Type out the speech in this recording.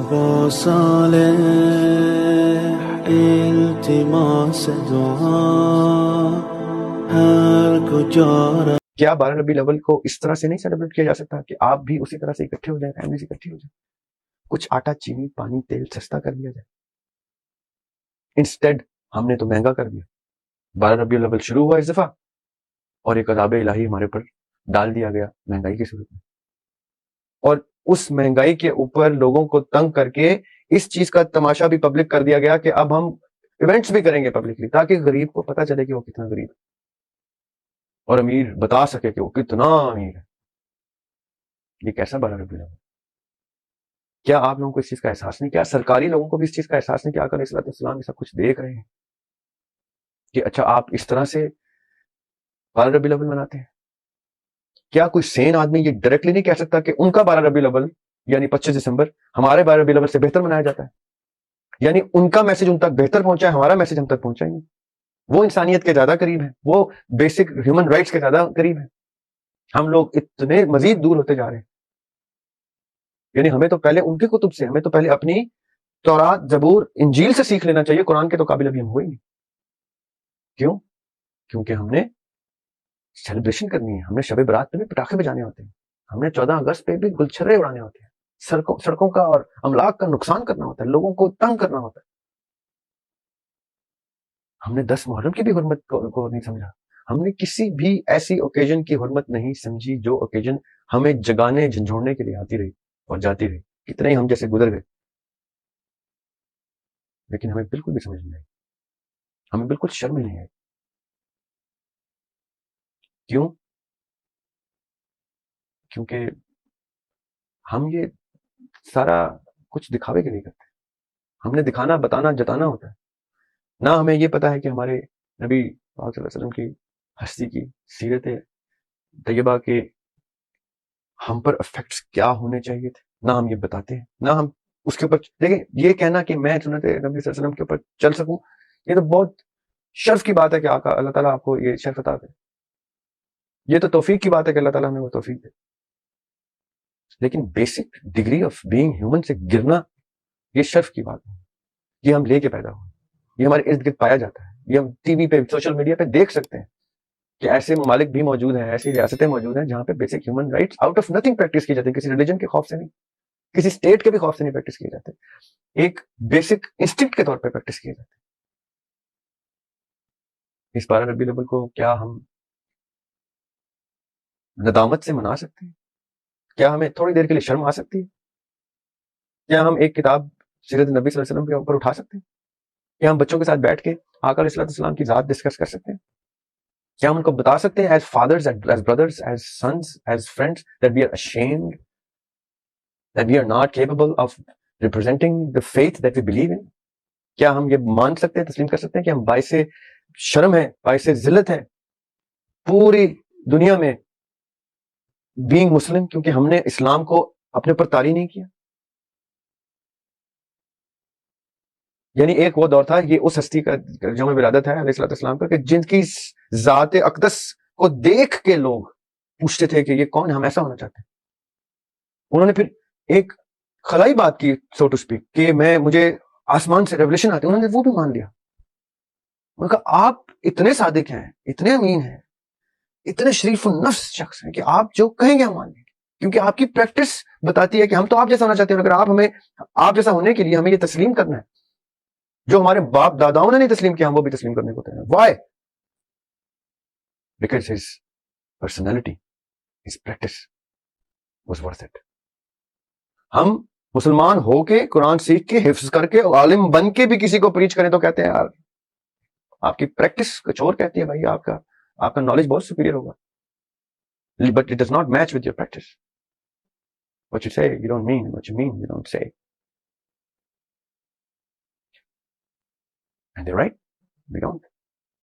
با صالح التماس دعا ہر کجا. کیا 12 ربیع الاول کو اس طرح سے نہیں سیلیبریٹ کیا جا سکتا کہ آپ بھی اسی طرح سے اکٹھے ہو جائیں، فیملی سے اکٹھی ہو جائیں، کچھ آٹا چینی پانی تیل سستا کر دیا جائے؟ انسٹیڈ ہم نے تو مہنگا کر دیا. 12 ربیع الاول شروع ہوا اس دفعہ اور ایک عذاب الہی ہمارے اوپر ڈال دیا گیا مہنگائی کی صورت میں، اور اس مہنگائی کے اوپر لوگوں کو تنگ کر کے اس چیز کا تماشا بھی پبلک کر دیا گیا کہ اب ہم ایونٹس بھی کریں گے پبلکلی تاکہ غریب کو پتہ چلے کہ وہ کتنا غریب ہے اور امیر بتا سکے کہ وہ کتنا امیر ہے. یہ کیسا 12 ربیع الاول؟ کیا آپ لوگوں کو اس چیز کا احساس نہیں؟ کیا سرکاری لوگوں کو بھی اس چیز کا احساس نہیں کہ آقا علیہ السلام یہ سب کچھ دیکھ رہے ہیں کہ اچھا آپ اس طرح سے 12 ربیع الاول مناتے ہیں؟ کیا کوئی سین آدمی یہ ڈائریکٹلی نہیں کہہ سکتا کہ ان کا 12 ربیع الاول یعنی 25 دسمبر ہمارے 12 ربیع الاول سے بہتر منایا جاتا ہے، یعنی ان کا میسج ان تک بہتر پہنچا ہے، ہمارا میسج ہم تک پہنچا ہی نہیں. وہ انسانیت کے زیادہ قریب ہے، وہ بیسک ہیومن رائٹس کے زیادہ قریب ہے، ہم لوگ اتنے مزید دور ہوتے جا رہے ہیں. یعنی ہمیں تو پہلے ان کی کتب سے، ہمیں تو پہلے اپنی تورات زبور انجیل سے سیکھ لینا چاہیے. قرآن کے تو قابل ابھی ہم ہوئے نہیں. کیوں؟ کیونکہ ہم نے سیلیبریشن کرنی ہے، ہم نے شب برات پہ بھی پٹاخے بجانے ہوتے ہیں، ہم نے 14 اگست پہ بھی گلچھرے اڑانے ہوتے ہیں، سڑکوں کا اور املاک کا نقصان کرنا ہوتا ہے، لوگوں کو تنگ کرنا ہوتا ہے. ہم نے 10 محرم کی بھی حرمت کو نہیں سمجھا. ہم نے کسی بھی ایسی اوکیجن کی حرمت نہیں سمجھی جو اوکیجن ہمیں جگانے جھنجھوڑنے کے لیے آتی رہی اور جاتی رہی. کتنے ہی ہم جیسے گزر گئے، لیکن ہمیں بالکل بھی سمجھ نہیں آئی، ہمیں بالکل شرم نہیں آئی. کیوں؟ کیونکہ ہم یہ سارا کچھ دکھاوے کے لیے کرتے ہیں. ہم نے دکھانا بتانا جتانا ہوتا ہے. نہ ہمیں یہ پتا ہے کہ ہمارے نبی پاک صلی اللہ علیہ وسلم کی ہستی کی سیرت طیبہ کے ہم پر افیکٹس کیا ہونے چاہیے تھے، نہ ہم یہ بتاتے ہیں، نہ ہم اس کے اوپر. دیکھیں، یہ کہنا کہ میں سنت نبی صلی اللہ علیہ وسلم کے اوپر چل سکوں، یہ تو بہت شرف کی بات ہے کہ آقا اللہ تعالیٰ آپ کو یہ شرف عطا دے. یہ تو توفیق کی بات ہے کہ اللہ تعالیٰ ہمیں وہ توفیق دے. لیکن basic degree of being human سے گرنا یہ شرف کی بات ہے. یہ ہم لے کے پیدا ہوئے، یہ ہمارے ارد گرد پایا جاتا ہے. یہ ہم ٹی وی پہ سوشل میڈیا پہ دیکھ سکتے ہیں کہ ایسے ممالک بھی موجود ہیں، ایسی ریاستیں موجود ہیں جہاں پہ basic human rights out of nothing practice کی جاتی ہے. کسی ریلیجن کے خوف سے نہیں، کسی اسٹیٹ کے بھی خوف سے نہیں پریکٹس کیے جاتے، ایک بیسک انسٹنکٹ کے طور پہ پریکٹس کیے جاتے. اس 12 ربیع الاول کو کیا ہم ندامت سے منا سکتے ہیں؟ کیا ہمیں تھوڑی دیر کے لیے شرم آ سکتی ہے؟ کیا ہم ایک کتاب سیرت نبی صلی اللہ علیہ وسلم کے اوپر اٹھا سکتے ہیں؟ کیا ہم بچوں کے ساتھ بیٹھ کے آقا علیہ السلام کی ذات ڈسکس کر سکتے ہیں؟ کیا ہم ان کو بتا سکتے ہیں as fathers, as brothers, as sons, as friends that we are ashamed that we are not capable of representing the faith that we believe in؟ کیا ہم یہ مان سکتے ہیں، تسلیم کر سکتے ہیں کہ ہم باعث شرم ہیں، باعث ذلت ہیں پوری دنیا میں بینگ مسلم، کیونکہ ہم نے اسلام کو اپنے اوپر طاری نہیں کیا؟ یعنی ایک وہ دور تھا، یہ اس ہستی کا جوم ولادت ہے علیہ السلام کا، کہ جن کی ذات اقدس کو دیکھ کے لوگ پوچھتے تھے کہ یہ کون ہے، ہم ایسا ہونا چاہتے ہیں. انہوں نے پھر ایک خلائی بات کی، سو ٹو اسپیک، کہ مجھے آسمان سے ریولیشن آتی ہے. انہوں نے وہ بھی مان لیا. انہوں نے کہا آپ اتنے صادق ہیں، اتنے امین ہیں، اتنے شریف النفس شخص ہیں کہ آپ جو کہیں گے ہم مان لیں گے، کیونکہ آپ کی پریکٹس بتاتی ہے کہ ہم تو آپ جیسا ہونا چاہتے ہیں. اگر آپ جیسا ہونے کے لیے ہمیں یہ تسلیم کرنا ہے جو ہمارے باپ داداؤں نے نہیں تسلیم کیا، ہم وہ بھی تسلیم کرنے کو تیار ہیں. Why? Because his personality, his practice was worth it. ہم مسلمان ہو کے، قرآن سیکھ کے، حفظ کر کے، عالم بن کے بھی کسی کو پریچ کریں تو کہتے ہیں یار آپ کی پریکٹس کچھ اور کہتی ہے، بھائی آپ کا نالج بہت سپیریئر ہوگا. But it does not match with your practice. What you say, you don't mean. What you mean, you don't say. And they're right. We don't.